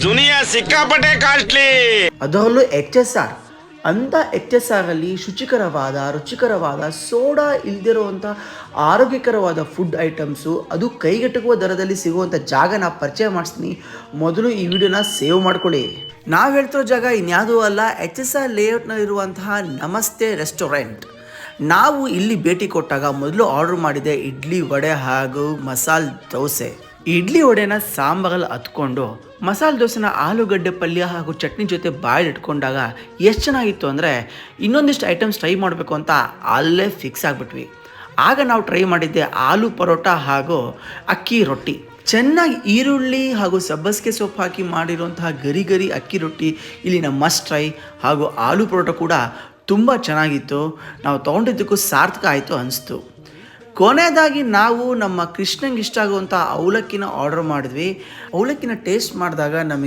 ದುನಿಯಾ ಸಿಕ್ಕಾಪಟ್ಟೆ ಕಾಸ್ಟ್ಲಿ. ಅದರಲ್ಲೂ HSR ಅಂತ HSR ಅಲ್ಲಿ ರುಚಿಕರವಾದ ಸೋಡಾ ಇಲ್ದಿರುವಂಥ ಆರೋಗ್ಯಕರವಾದ ಫುಡ್ ಐಟಮ್ಸು, ಅದು ಕೈಗೆಟುಕುವ ದರದಲ್ಲಿ ಸಿಗುವಂಥ ಜಾಗನ ಪರಿಚಯ ಮಾಡಿಸ್ತೀನಿ. ಮೊದಲು ಈ ವಿಡಿಯೋನ ಸೇವ್ ಮಾಡ್ಕೊಳ್ಳಿ. ನಾವು ಹೇಳ್ತಿರೋ ಜಾಗ ಇನ್ಯಾವುದೂ ಅಲ್ಲ, HSR ಲೇಔಟ್ನಲ್ಲಿರುವಂತಹ ನಮಸ್ತೆ ರೆಸ್ಟೋರೆಂಟ್. ನಾವು ಇಲ್ಲಿ ಭೇಟಿ ಕೊಟ್ಟಾಗ ಮೊದಲು ಆರ್ಡರ್ ಮಾಡಿದೆ ಇಡ್ಲಿ ವಡೆ ಹಾಗೂ ಮಸಾಲೆ ದೋಸೆ. ಇಡ್ಲಿ ವಡೆನ ಸಾಂಬಾರಲ್ಲಿ ಹತ್ಕೊಂಡು ಮಸಾಲೆ ದೋಸೆನ ಆಲೂಗಡ್ಡೆ ಪಲ್ಯ ಹಾಗೂ ಚಟ್ನಿ ಜೊತೆ ಬಾಯಲ್ಲಿ ಇಟ್ಕೊಂಡಾಗ ಎಷ್ಟು ಚೆನ್ನಾಗಿತ್ತು ಅಂದರೆ ಇನ್ನೊಂದಿಷ್ಟು ಐಟಮ್ಸ್ ಟ್ರೈ ಮಾಡಬೇಕು ಅಂತ ಅಲ್ಲೇ ಫಿಕ್ಸ್ ಆಗಿಬಿಟ್ವಿ. ಆಗ ನಾವು ಟ್ರೈ ಮಾಡಿದ್ದೆ ಆಲೂ ಪರೋಟ ಹಾಗೂ ಅಕ್ಕಿ ರೊಟ್ಟಿ. ಚೆನ್ನಾಗಿ ಈರುಳ್ಳಿ ಹಾಗೂ ಸಬ್ಬಸಿಗೆ ಸೊಪ್ಪು ಹಾಕಿ ಮಾಡಿರುವಂತಹ ಗರಿ ಅಕ್ಕಿ ರೊಟ್ಟಿ ಇಲ್ಲಿನ ಮಸ್ಟ್ ಟ್ರೈ. ಹಾಗೂ ಆಲೂ ಪರೋಟ ಕೂಡ ತುಂಬ ಚೆನ್ನಾಗಿತ್ತು. ನಾವು ತೊಗೊಂಡಿದ್ದಕ್ಕೂ ಸಾರ್ಥಕ ಆಯಿತು ಅನಿಸ್ತು. ಕೊನೆಯದಾಗಿ ನಾವು ನಮ್ಮ ಕೃಷ್ಣಂಗೆ ಇಷ್ಟ ಆಗುವಂಥ ಅವಲಕ್ಕಿನ ಆರ್ಡರ್ ಮಾಡಿದ್ವಿ. ಅವಲಕ್ಕಿನ ಟೇಸ್ಟ್ ಮಾಡಿದಾಗ ನಮಗೆ